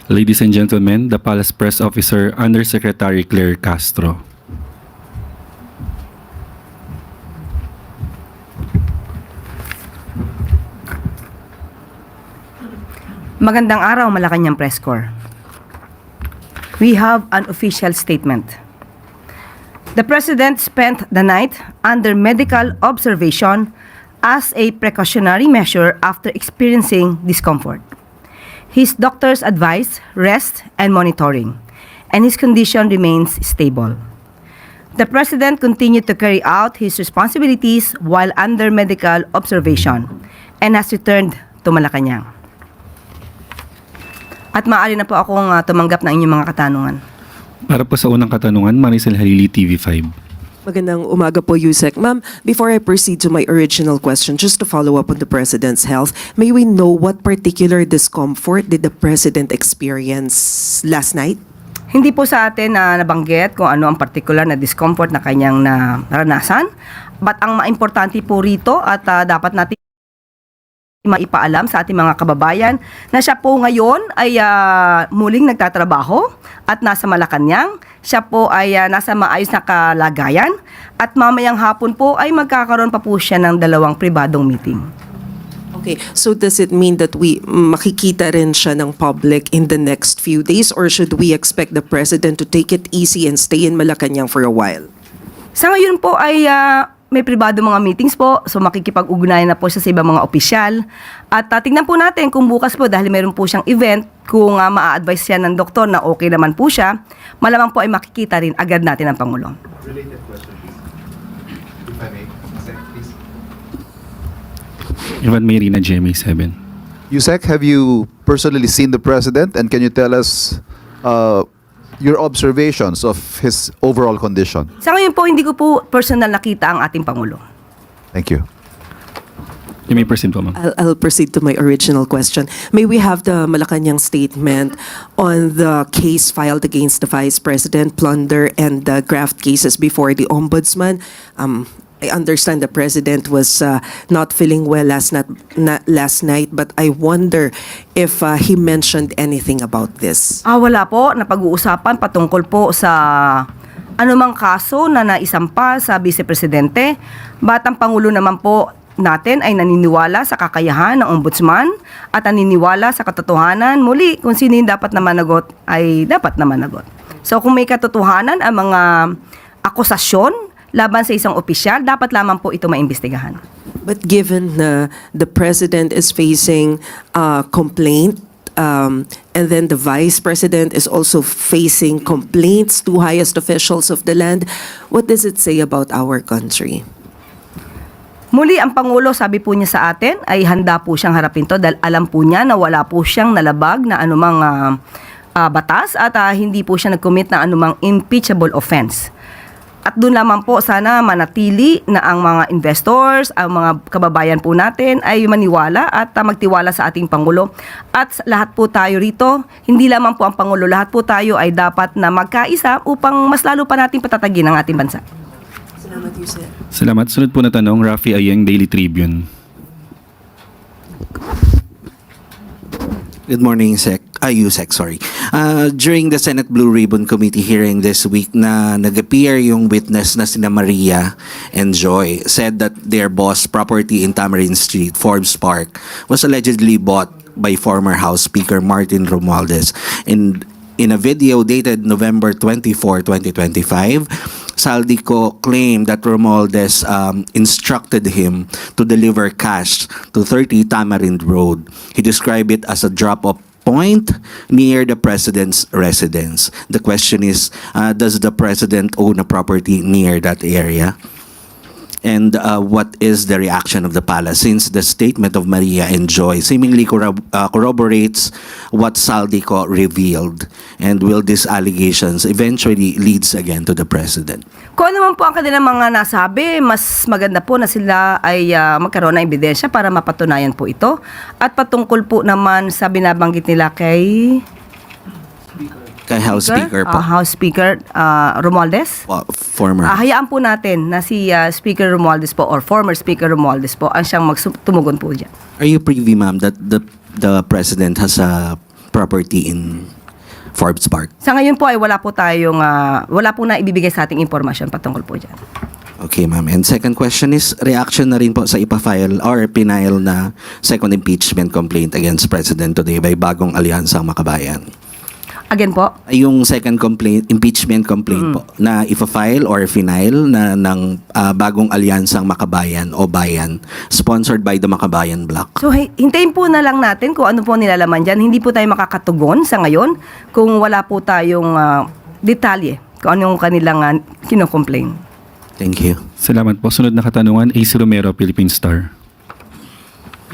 Ladies and gentlemen, the Palace Press Officer, Undersecretary Claire Castro. Magandang araw, Malacanang Press Corps. We have an official statement. The President spent the night under medical observation as a precautionary measure after experiencing discomfort. His doctors advise rest and monitoring, and his condition remains stable. The President continued to carry out his responsibilities while under medical observation and has returned to Malacanang. At maaari na po akong tumanggap ng inyong mga katanungan. Para po sa unang katanungan, Maricel Halili, TV5. Magandang umaga po, Yusek. Ma'am, before I proceed to my original question, just to follow up on the President's health, may we know what particular discomfort did the President experience last night? Hindi po sa atin na nabanggit kung ano ang particular na discomfort na kanyang naranasan. But ang maimportante po rito at dapat natin maipaalam sa ating mga kababayan na siya po ngayon ay muling nagtatrabaho at nasa Malacanang. Siya po ay nasa maayos na kalagayan at mamayang hapon po ay magkakaroon pa po siya ng 2 pribadong meeting. Okay, so does it mean that makikita rin siya ng public in the next few days, or should we expect the President to take it easy and stay in Malacanang for a while? Sa ngayon po ay may pribado mga meetings po, so makikipag-ugnayan na po siya sa ibang mga opisyal. At tingnan po natin kung bukas po, dahil meron po siyang event, kung maa-advise siya ng doktor na okay naman po siya, malamang po ay makikita rin agad natin ang Pangulo. Related question, please. If I may, please. Ivan Mayrina, GMA7. Yusek, have you personally seen the President, and can you tell us your observations of his overall condition? Sa ngayon po, hindi ko po personal nakita ang ating Pangulo. Thank you. You may proceed po, ma'am. I'll proceed to my original question. May we have the Malacanang statement on the case filed against the Vice President, plunder and the graft cases before the Ombudsman? I understand the President was not feeling well last night, but I wonder if he mentioned anything about this. Wala po, napag-uusapan patungkol po sa anumang kaso na naisampa sa Vice Presidente. Batang Pangulo naman po natin ay naniniwala sa kakayahan ng Ombudsman at naniniwala sa katotohanan. Muli, kung sino yung dapat na managot ay dapat na managot. So kung may katotohanan ang mga akusasyon laban sa isang opisyal, dapat lamang po ito maimbestigahan. But given the President is facing complaint, and then the Vice President is also facing complaints to highest officials of the land, what does it say about our country? Muli, ang Pangulo, sabi po niya sa atin, ay handa po siyang harapin to dahil alam po niya na wala po siyang nalabag na anumang batas at hindi po siya nag-commit na anumang impeachable offense. At doon lamang po sana manatili na ang mga investors, ang mga kababayan po natin ay maniwala at magtiwala sa ating Pangulo. At lahat po tayo rito, hindi lamang po ang Pangulo, lahat po tayo ay dapat na magkaisa upang mas lalo pa natin patatagin ang ating bansa. Salamat, Yusek. Salamat. Sunod po na tanong, Rafi Ayeng, Daily Tribune. Good morning, Yusek, sorry. During the Senate Blue Ribbon Committee hearing this week na nag-appear yung witness na sina Maria and Joy said that their boss property in Tamarind Street, Forbes Park, was allegedly bought by former House Speaker Martin Romualdez. In a video dated November 24, 2025, Saldico claimed that Romualdez instructed him to deliver cash to 30 Tamarind Road. He described it as a drop-off point near the President's residence. The question is, does the President own a property near that area? And what is the reaction of the palace since the statement of Maria and Joy seemingly corroborates what Saldico revealed? And will these allegations eventually leads again to the President? Kung ano man po ang kanilang mga nasabi, mas maganda po na sila ay magkaroon ng ebidensya para mapatunayan po ito. At patungkol po naman sa binabanggit nila kay House Speaker po. House Speaker Romualdez. Former. Hayaan po natin na si Speaker Romualdez po or former Speaker Romualdez po ang siyang tumugon po dyan. Are you privy, ma'am, that the President has property in Forbes Park? Sa ngayon po ay wala po na ibibigay sa ating impormasyon patungkol po dyan. Okay, ma'am. And second question is, reaction na rin po sa ipafile or pinail na second impeachment complaint against President today by Bagong Alyansang Makabayan. Again po, Yung second impeachment complaint po na ipafile or final na ng Bagong Alyansang Makabayan o Bayan, sponsored by the Makabayan Bloc. so hintayin po na lang natin kung ano po nilalaman dyan. Hindi po tayo makakatugon sa ngayon kung wala po tayong detalye kung anong kanilang kinocomplain. Thank you. Salamat po. Sunod na katanungan, AC Romero, Philippine Star.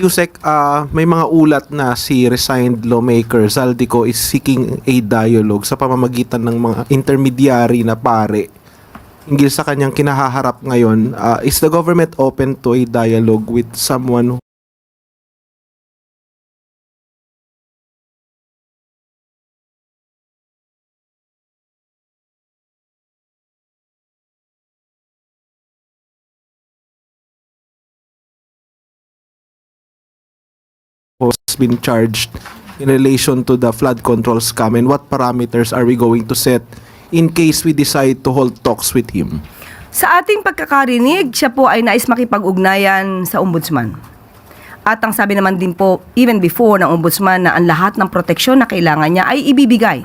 Yusek, may mga ulat na si resigned lawmaker Zaldico is seeking a dialogue sa pamamagitan ng mga intermediary na pare hinggil sa kanyang kinahaharap ngayon. Is the government open to a dialogue with someone who has been charged in relation to the flood control scam, and what parameters are we going to set in case we decide to hold talks with him? Sa ating pagkakarinig, siya po ay nais makipag-ugnayan sa ombudsman. At ang sabi naman din po, even before ng ombudsman, na ang lahat ng proteksyon na kailangan niya ay ibibigay.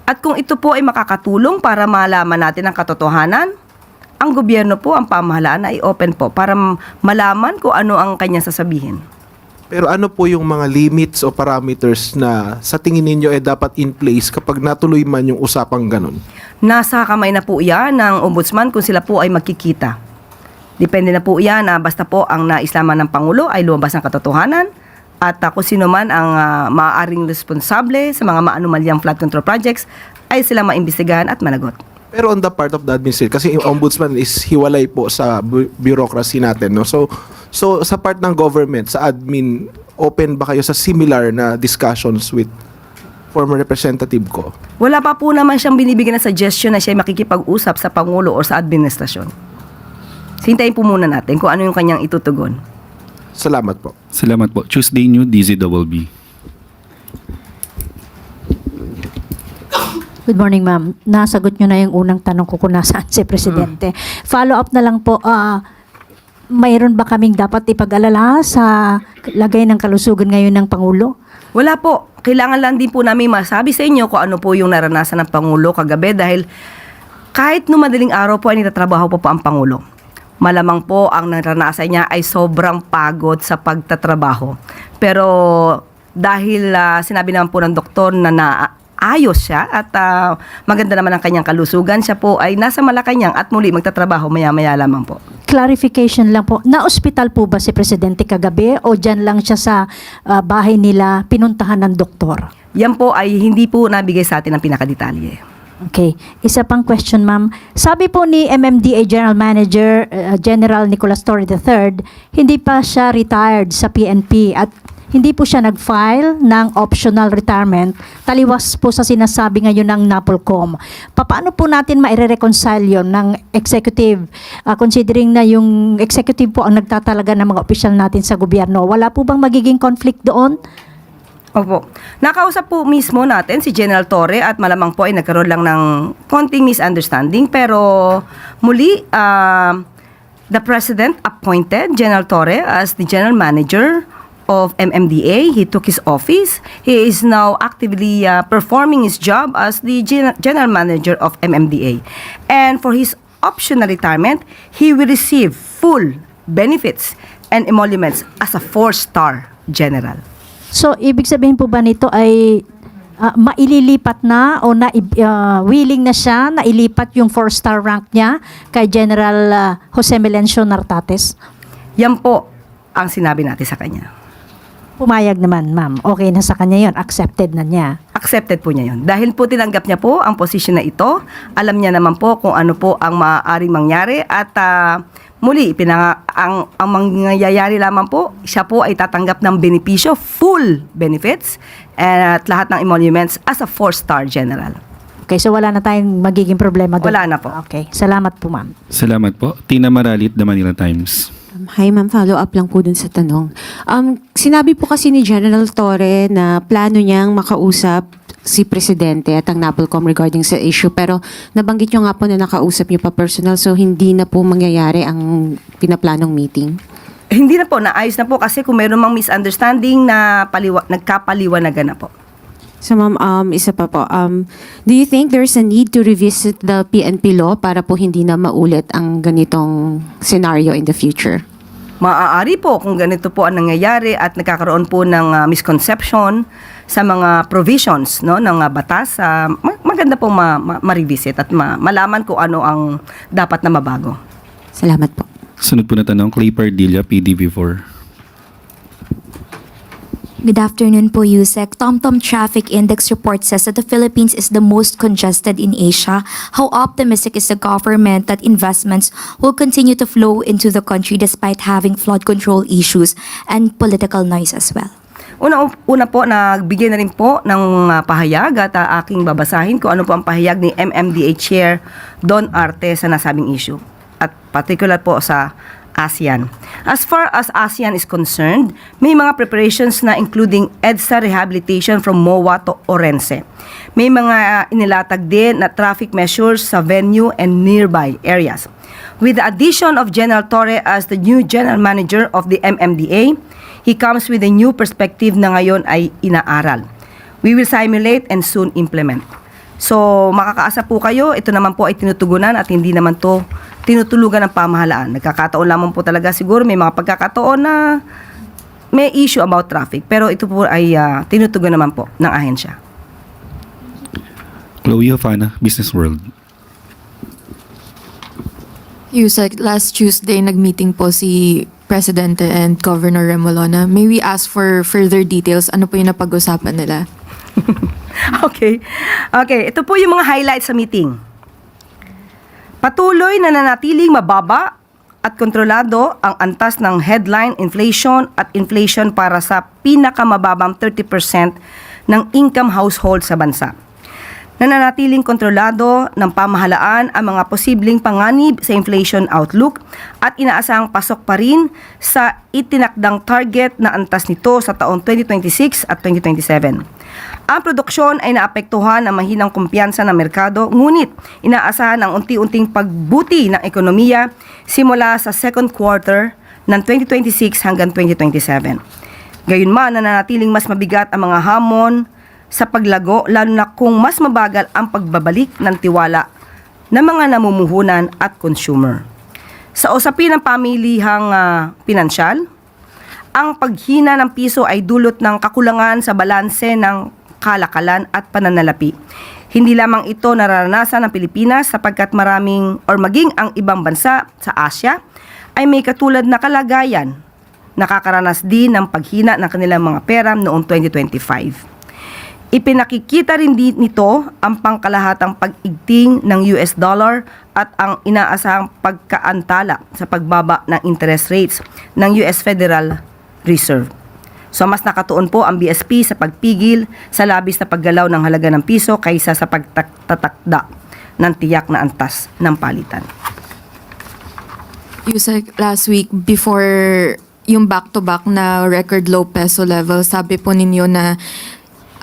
At kung ito po ay makakatulong para malaman natin ang katotohanan, ang gobyerno po, ang pamahalaan ay open po para malaman kung ano ang kanyang sasabihin. Pero ano po yung mga limits o parameters na sa tingin ninyo dapat in place kapag natuloy man yung usapang ganun? Nasa kamay na po yan ng ombudsman kung sila po ay magkikita. Depende na po yan na basta po ang naislaman ng Pangulo ay lumabas ng katotohanan at kung sino man ang maaaring responsable sa mga maanumalyang flood control projects ay sila maimbestigahan at managot. Pero on the part of the administration, kasi yung ombudsman is hiwalay po sa bureaucracy natin, no? So sa part ng government, sa admin, open ba kayo sa similar na discussions with former representative ko? Wala pa po naman siyang binibigyan na suggestion na siya ay makikipag-usap sa Pangulo o sa administrasyon. Hintayin po muna natin kung ano yung kanyang itutugon. Salamat po. Salamat po. Tuesday New, DZBB. Good morning, ma'am. Nasagot nyo na yung unang tanong ko kung nasaan si Presidente. Follow up na lang po, mayroon ba kaming dapat ipag-alala sa lagay ng kalusugan ngayon ng Pangulo? Wala po. Kailangan lang din po namin masabi sa inyo kung ano po yung naranasan ng Pangulo kagabi dahil kahit no madaling araw po ay nitatrabaho po ang Pangulo. Malamang po ang naranasan niya ay sobrang pagod sa pagtatrabaho. Pero dahil sinabi naman po ng doktor na ayos siya at maganda naman ang kanyang kalusugan, siya po ay nasa Malacanang at muli magtatrabaho maya-maya lamang po. Clarification lang po, na-ospital po ba si Presidente kagabi o dyan lang siya sa bahay nila pinuntahan ng doktor? Yan po ay hindi po nabigay sa atin ang pinakadetalye. Okay. Isa pang question, ma'am. Sabi po ni MMDA General Manager General Nicolas Torre III, hindi pa siya retired sa PNP at hindi po siya nag-file ng optional retirement. Taliwas po sa sinasabi ngayon ng NAPOLCOM. Paano po natin maire-reconcile yun ng executive, considering na yung executive po ang nagtatalaga ng mga opisyal natin sa gobyerno? Wala po bang magiging conflict doon? Opo. Nakausap po mismo natin si General Torre at malamang po ay nagkaroon lang ng konting misunderstanding pero muli, the President appointed General Torre as the General Manager of MMDA. He took his office. He is now actively performing his job as the General Manager of MMDA. And for his optional retirement, he will receive full benefits and emoluments as a 4-star general. So, ibig sabihin po ba nito ay maililipat na o willing na siya na ilipat yung 4-star rank niya kay General Jose Melencio Nartates? Yan po ang sinabi natin sa kanya. Pumayag naman, ma'am. Okay na sa kanya yon, accepted na niya. Accepted po niya yun. Dahil po tinanggap niya po ang posisyon na ito, alam niya naman po kung ano po ang maaaring mangyari at muli, ang mangyayari lamang po, siya po ay tatanggap ng benepisyo, full benefits, at lahat ng emoluments as a 4-star general. Okay, so wala na tayong magiging problema doon? Wala na po. Okay, salamat po, ma'am. Salamat po. Tina Maralit, The Manila Times. Hi ma'am, follow up lang po dun sa tanong. Sinabi po kasi ni General Torre na plano niyang makausap si Presidente at ang NAPOLCOM regarding sa issue, pero nabanggit niyo nga po na nakausap niyo pa personal, so hindi na po mangyayari ang pinaplanong meeting. Hindi na po, naayos na po kasi kung meron mang misunderstanding na nagkapaliwanagan na po. So ma'am, isa pa po, do you think there's a need to revisit the PNP law para po hindi na maulit ang ganitong scenario in the future? Maaari po kung ganito po ang nangyayari at nagkakaroon po ng misconception sa mga provisions ng batas, maganda po ma-revisit at malaman kung ano ang dapat na mabago. Salamat po. Sunod po na tanong, Clay Pardilla, PDV4. Good afternoon po, Yusek. TomTom Traffic Index report says that the Philippines is the most congested in Asia. How optimistic is the government that investments will continue to flow into the country despite having flood control issues and political noise as well? Una po, nagbigay na rin po ng pahayag at aking babasahin kung ano po ang pahayag ni MMDA Chair Don Arte sa nasabing issue at particular po sa ASEAN. As far as ASEAN is concerned, may mga preparations na including EDSA rehabilitation from MOA to Orense. May mga inilatag din na traffic measures sa venue and nearby areas. With the addition of General Torre as the new General Manager of the MMDA, he comes with a new perspective na ngayon ay inaaral. We will simulate and soon implement. So, makakaasa po kayo, ito naman po ay tinutugunan at hindi naman to tinutulugan ng pamahalaan. Nagkakataon lamang po talaga siguro, may mga pagkakataon na may issue about traffic. Pero ito po ay tinutugan naman po ng ahensya. Chloe Hofana, Business World. Yusek, last Tuesday, nag-meeting po si Presidente and Governor Remolona. May we ask for further details? Ano po yung napag-usapan nila? Okay, ito po yung mga highlights sa meeting. Patuloy na nanatiling mababa at kontrolado ang antas ng headline inflation at inflation para sa pinakamababang 30% ng income household sa bansa. Nananatiling kontrolado ng pamahalaan ang mga posibleng panganib sa inflation outlook at inaasahang pasok pa rin sa itinakdang target na antas nito sa taong 2026 at 2027. Ang produksyon ay naapektuhan ng mahinang kumpiyansa ng merkado, ngunit inaasahan ang unti-unting pagbuti ng ekonomiya simula sa second quarter ng 2026 hanggang 2027. Gayunman, nananatiling mas mabigat ang mga hamon sa paglago, lalo na kung mas mabagal ang pagbabalik ng tiwala ng mga namumuhunan at consumer. Sa usapin ng pamilihang pinansyal, ang paghina ng piso ay dulot ng kakulangan sa balanse ng kalakalan at pananalapi. Hindi lamang ito nararanasan ng Pilipinas sapagkat maging ang ibang bansa sa Asia ay may katulad na kalagayan. Nakakaranas din ng paghina ng kanilang mga pera noong 2025. Ipinakikita rin din nito ang pangkalahatang pag-igting ng US dollar at ang inaasahang pagkaantala sa pagbaba ng interest rates ng US Federal Reserve. So mas nakatuon po ang BSP sa pagpigil sa labis na paggalaw ng halaga ng piso kaysa sa pagtatakda ng tiyak na antas ng palitan. Yusek, last week, before yung back-to-back na record low peso level, sabi po ninyo na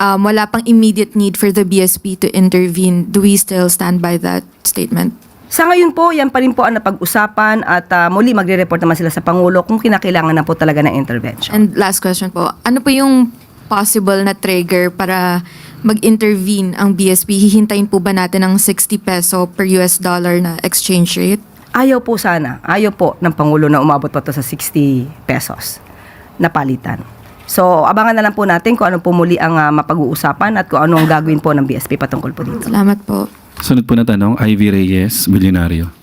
wala pang immediate need for the BSP to intervene. Do we still stand by that statement? Sa ngayon po, yan pa rin po ang napag-usapan at muli magre-report naman sila sa Pangulo kung kinakailangan na po talaga ng intervention. And last question po, ano po yung possible na trigger para mag-intervene ang BSP? Hihintayin po ba natin ang 60 peso per US dollar na exchange rate? Ayaw po sana. Ayaw po ng Pangulo na umabot pa to sa 60 pesos na palitan. So, abangan na lang po natin kung ano po muli ang mapag-uusapan at kung ano ang gagawin po ng BSP patungkol po dito. Salamat po. Sunod po na tanong, Ivy Reyes, Bilyonaryo.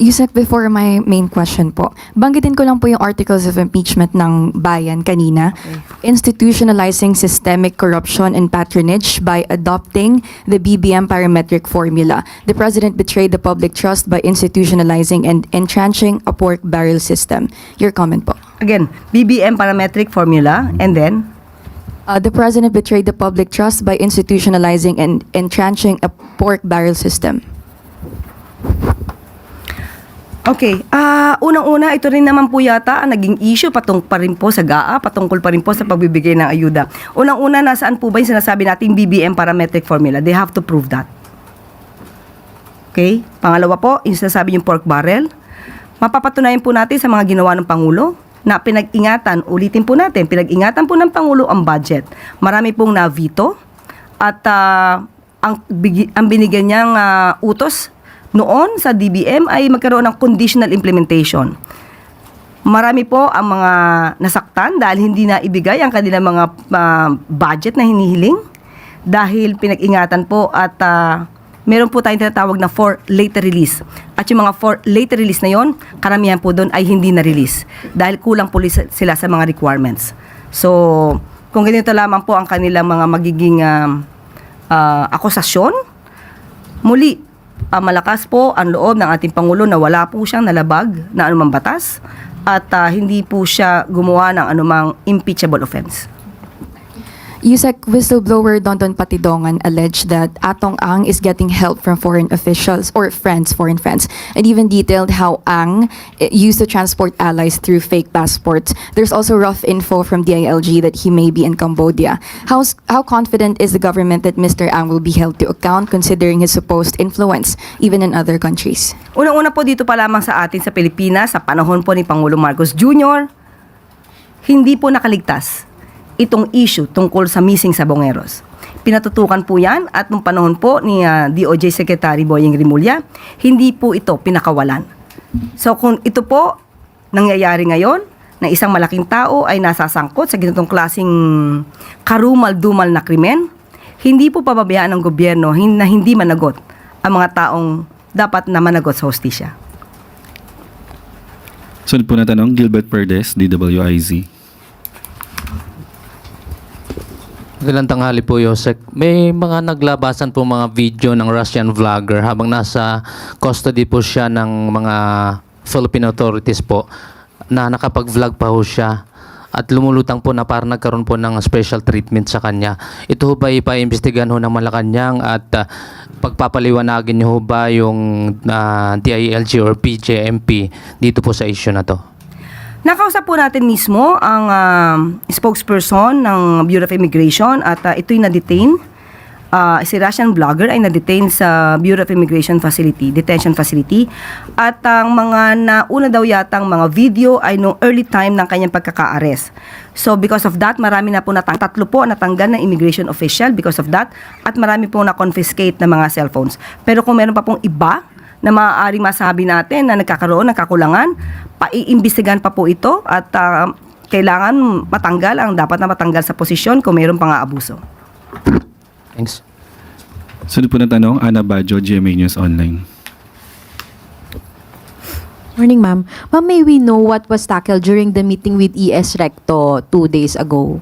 Yusek, before my main question po, banggitin ko lang po yung articles of impeachment ng Bayan kanina. Institutionalizing systemic corruption and patronage by adopting the BBM parametric formula. The President betrayed the public trust by institutionalizing and entrenching a pork barrel system. Your comment po. Again, BBM parametric formula and then? The President betrayed the public trust by institutionalizing and entrenching a pork barrel system. Okay, unang-una, ito rin naman po yata ang naging issue patungkol pa rin po sa GAA, patungkol pa rin po sa pagbibigay ng ayuda. Unang-una, nasaan po ba yung sinasabi nating BBM parametric formula? They have to prove that. Okay? Pangalawa po, yung sinasabi yung pork barrel. Mapapatunayan po natin sa mga ginawa ng Pangulo na pinag-ingatan, ulitin po natin, pinag-ingatan po ng Pangulo ang budget. Marami pong na-veto at ang binigyan niyang utos noon sa DBM ay magkaroon ng conditional implementation. Marami po ang mga nasaktan dahil hindi na ibigay ang kanilang mga budget na hinihiling dahil pinag-ingatan po at meron po tayong tinatawag na for later release. At yung mga for later release na yon, karamihan po doon ay hindi na-release dahil kulang po sila sa mga requirements. So, kung ganito lamang po ang kanilang mga magiging akusasyon, muli, malakas po ang loob ng ating Pangulo na wala po siyang nalabag na anumang batas at hindi po siya gumawa ng anumang impeachable offense. Yusek, whistleblower Dondon Patidongan alleged that Atong Ang is getting help from foreign officials or foreign friends, and even detailed how Ang used to transport allies through fake passports. There's also rough info from DILG that he may be in Cambodia. How confident is the government that Mr. Ang will be held to account considering his supposed influence even in other countries? Unang-una po dito pa lamang sa atin sa Pilipinas, sa panahon po ni Pangulong Marcos Jr., hindi po nakaligtas itong issue tungkol sa missing sabongeros. Pinatutukan po yan at nung panahon po ni DOJ Secretary Boyeng Rimulya, hindi po ito pinakawalan. So kung ito po nangyayari ngayon, na isang malaking tao ay nasasangkot sa ganitong klaseng karumal-dumal na krimen, hindi po pababayaan ng gobyerno na hindi managot ang mga taong dapat na managot sa hustisya. Sunod po na tanong, Gilbert Perdes, DWIZ. Magandang tanghali po, Yusek. May mga naglabasan po mga video ng Russian vlogger habang nasa custody po siya ng mga Philippine authorities po na nakapag-vlog pa ho siya at lumulutang po na parang nagkaroon po ng special treatment sa kanya. Ito ho ba ipaimbestigahan ho ng Malacanang at pagpapaliwanagin niyo ho ba yung DILG or PJMP dito po sa issue na to? Nakausap po natin mismo ang spokesperson ng Bureau of Immigration at ito'y na-detain. Si Russian vlogger ay na-detain sa Bureau of Immigration Detention Facility. At ang mga nauna daw yatang mga video ay no early time ng kanyang pagkaka-arrest. So because of that, marami na po tatlo po natanggal ng immigration official because of that. At marami po na-confiscate na mga cellphones. Pero kung meron pa pong iba na maaaring masabi natin na nagkakaroon ng kakulangan, paiimbestigahan pa po ito at kailangan matanggal ang dapat na matanggal sa posisyon kung mayroon pang aabuso. Thanks. Sunod po na tanong, Ana Bajo, GMA News Online. Morning, ma'am. Ma'am, may we know what was tackled during the meeting with ES Recto 2 days ago?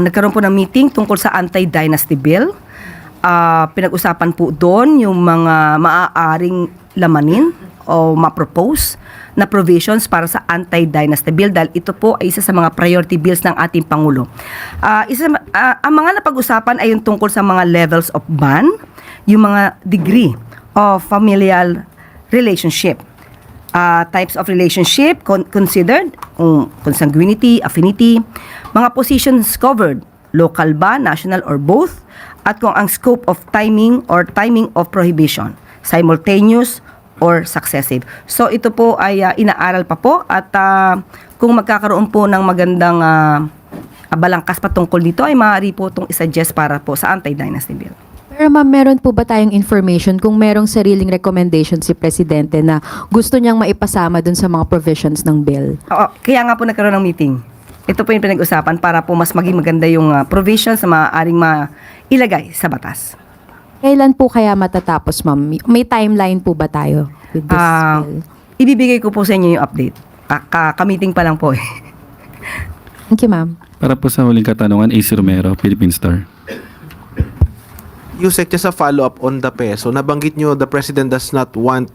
Nagkaroon po ng meeting tungkol sa anti-dynasty bill. Pinag-usapan po doon yung mga maaaring lamanin o ma-propose na provisions para sa anti-dynasty bill dahil ito po ay isa sa mga priority bills ng ating Pangulo. Ang mga napag-usapan ay yung tungkol sa mga levels of ban, yung mga degree of familial relationship, types of relationship considered, consanguinity, affinity, mga positions covered, local ba, national or both, at kung ang scope of timing or timing of prohibition, simultaneous or successive. So ito po ay inaaral pa po at kung magkakaroon po ng magandang balangkas patungkol dito ay maaari po itong isuggest para po sa anti-dynasty bill. Pero ma'am, meron po ba tayong information kung merong sariling recommendation si Presidente na gusto niyang maipasama dun sa mga provisions ng bill? Oo, kaya nga po nagkaroon ng meeting. Ito po yung pinag-usapan para po mas maging maganda yung provisions na maaaring mailagay sa batas. Kailan po kaya matatapos, ma'am? May timeline po ba tayo with this bill? Ibibigay ko po sa inyo yung update. Ka-meeting pa lang po eh. Thank you, ma'am. Para po sa huling katanungan, AC Romero, Philippine Star. Yusek, just a follow-up on the peso. Nabanggit nyo the President does not want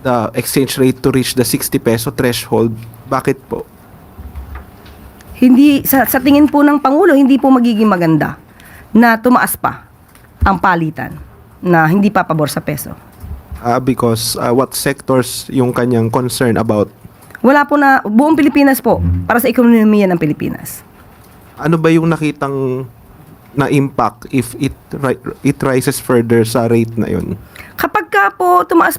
the exchange rate to reach the 60 peso threshold. Bakit po? Hindi, sa tingin po ng Pangulo, hindi po magiging maganda na tumaas pa ang palitan na hindi pa pabor sa peso. Because what sectors yung kanyang concern about? Wala po na, buong Pilipinas po, para sa ekonomiya ng Pilipinas. Ano ba yung nakitang na impact if it rises further sa rate na yun? Kapag tumaas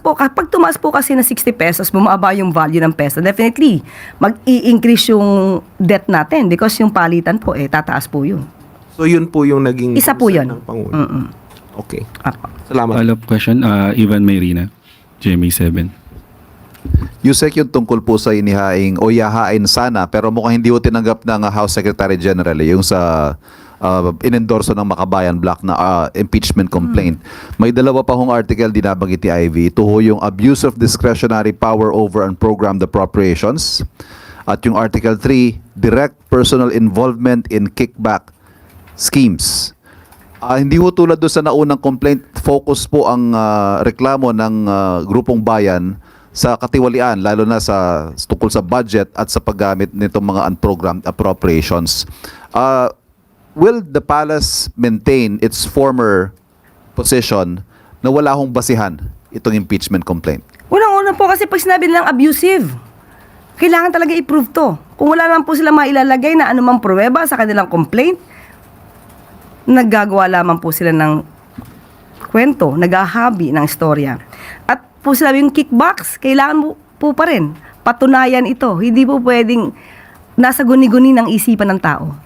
po kasi na 60 pesos, bumaba yung value ng peso, definitely, mag-i-increase yung debt natin because yung palitan po, tataas po yun. So yun po yung naging Isa po concern yun. ng Pangulo. Okay. Apa. Salamat. Follow-up question, Ivan Mayrina, GMA7. Yusek, yung tungkol po sa inihaing o yahain sana pero mukhang hindi po tinanggap ng House Secretary General yung sa inendorso ng Makabayan Black na impeachment complaint. May dalawa pa hong article dinabanggit ni Ivy. Ito ho yung abuse of discretionary power over unprogrammed appropriations. At yung article 3, direct personal involvement in kickback schemes. Hindi ho tulad doon sa naunang complaint, focus po ang reklamo ng grupong bayan sa katiwalian, lalo na sa tungkol sa budget at sa paggamit nitong mga unprogrammed appropriations. Will the palace maintain its former position na wala hong basihan itong impeachment complaint? Unang-una po kasi pag sinabi nilang abusive, kailangan talaga i-prove to. Kung wala naman po sila mailalagay na anumang pruweba sa kanilang complaint, naggagawa lamang po sila ng kwento, naghahabi ng istorya. At po sinabi yung kickbacks, kailangan po pa rin patunayan ito. Hindi po pwedeng nasa guni-guni ng isipan ng tao.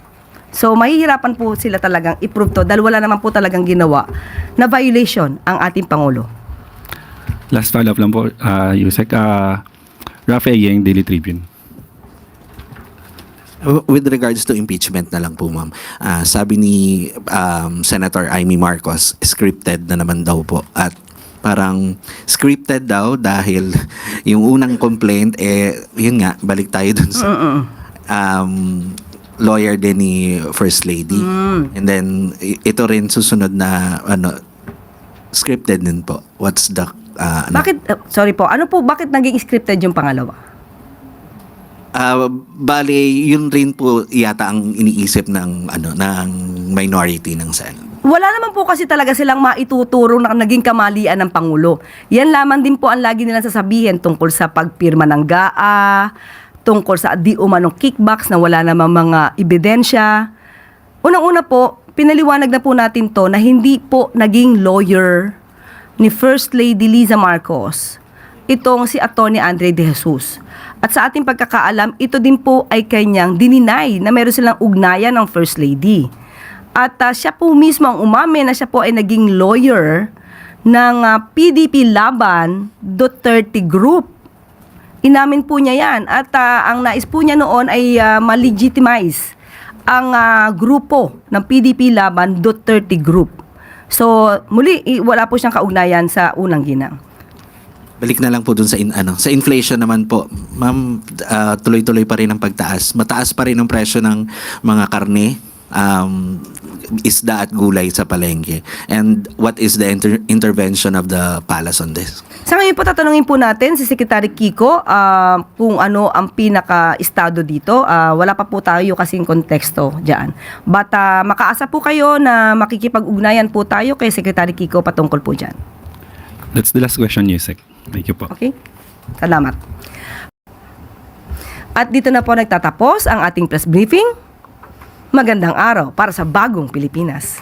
So, mahihirapan po sila talagang i-prove to dahil wala naman po talagang ginawa na violation ang ating Pangulo. Last follow-up lang po, Yusek. Rafael Yang, Daily Tribune. With regards to impeachment na lang po, ma'am. Sabi ni Senator Amy Marcos, scripted na naman daw po. At parang scripted daw dahil yung unang complaint, yun nga, balik tayo dun sa lawyer din ni First Lady. And then, ito rin susunod na, scripted din po. What's the, Bakit, sorry po, bakit naging scripted yung pangalawa? Bale, yun rin po yata ang iniisip ng minority ng Senate. Wala naman po kasi talaga silang maituturo na naging kamalian ng Pangulo. Yan lamang din po ang lagi nilang sasabihin tungkol sa pagpirma ng GAA, tungkol sa di umanong kickbacks na wala namang mga ebidensya. Unang-una po, pinaliwanag na po natin to na hindi po naging lawyer ni First Lady Liza Marcos itong si Atty. Andre De Jesus. At sa ating pagkakaalam, ito din po ay kanyang dininay na meron silang ugnayan ng First Lady. At siya po mismo ang umamin na siya po ay naging lawyer ng PDP Laban Duterte Group. Inamin po niya yan. At ang nais po niya noon ay ma-legitimize ang grupo ng PDP Laban Duterte Group. So, muli, wala po siyang kaugnayan sa unang ginang. Balik na lang po dun sa sa inflation naman po. Ma'am, tuloy-tuloy pa rin ang pagtaas. Mataas pa rin ang presyo ng mga karne, isda at gulay sa palengke. And what is the intervention of the palace on this? Sa ngayon po, tatanungin po natin si Secretary Kiko kung ano ang pinaka-estado dito. Wala pa po tayo kasing konteksto dyan. But makaasa po kayo na makikipag-ugnayan po tayo kay Secretary Kiko patungkol po dyan. That's the last question, Yusek. Thank you po. Okay? Salamat. At dito na po nagtatapos ang ating press briefing. Magandang araw para sa bagong Pilipinas.